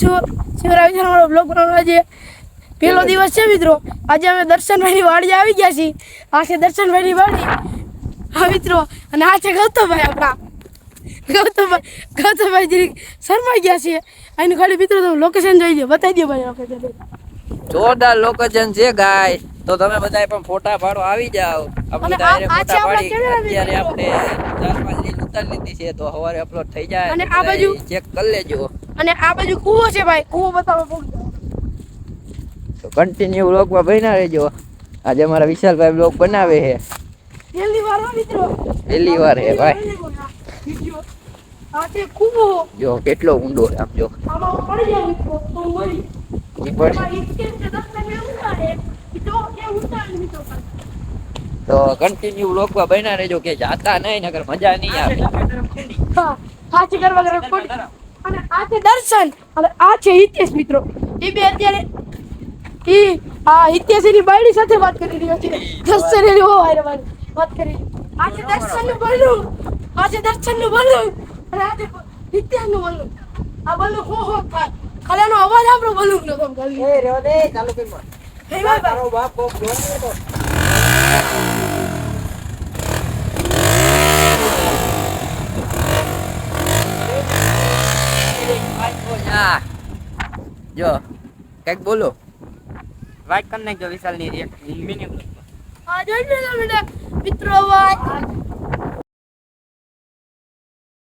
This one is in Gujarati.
જો શિવરાજ અમારો બ્લોગ બનાવવાનો આજે પહેલો દિવસ છે મિત્રો. આજે અમે દર્શનભાઈની વાડી આવી ગયા છીએ. આ છે દર્શનભાઈની વાડી. હા મિત્રો, અને આ છે ગૌતમભાઈ આપણા. ગૌતમભાઈ જરીક શરમાઈ ગયા છે. આનું ખાલી મિત્રો તમે લોકેશન જોઈ લો, બતાવી દો ભાઈ લોકેશન. જોરદાર લોકેશન છે ગાય. તો તમે બધા પણ ફોટા પાડો આવી જાવ. આપણે ડાયરેક્ટ ફોટા પાડી અત્યારે આપણે 4-5 રીલ ઉતારી લીધી છે તો સવારે અપલોડ થઈ જાય. અને આ બાજુ ચેક કરી લેજો. અને આ બાજુ કૂવો છે ભાઈ, કૂવો બતાવો. તો કન્ટિન્યુ વ્લોગમાં બન્યા રહેજો. આજે અમારા વિશાલભાઈ વ્લોગ બનાવે છે. પહેલી વાર મિત્રો, પહેલી વાર હે ભાઈ. આ છે કૂવો. જો કેટલો ઊંડો છે આમ જો. આમાં પડી જાય મિત્રો તો મરી. તો કન્ટિન્યુ વ્લોગમાં બન્યા રહેજો કે જાતા નહીં નકર મજા નહીં આવે. હા, સાચી કરવા કરે ખોટી. અને આ છે દર્શન અને આ છે હિતેશ મિત્રો. એ બે અત્યારે આ હિતેશ એની બાયડી સાથે વાત કરી રહ્યો છે. દર્શન એની હો હારે વાત કરી. આ છે દર્શનનું બલ્લું, આ છે દર્શનનું બલ્લું અને આ છે હિતેશનું બલ્લું. આ બલ્લું હો થાય. ખાલીનો અવાજ આપણો બલ્લું નો તમ કરી. એ રેવ દે ચાલુ કરી. હે ભાઈ તારો બાપ કોક જોઈ તો. જો કઈક બોલો. વાઇક કરી નાખજો વિશાલની એક મિનિટ. આ જોઈ લો બેટા મિત્રો ભાઈ.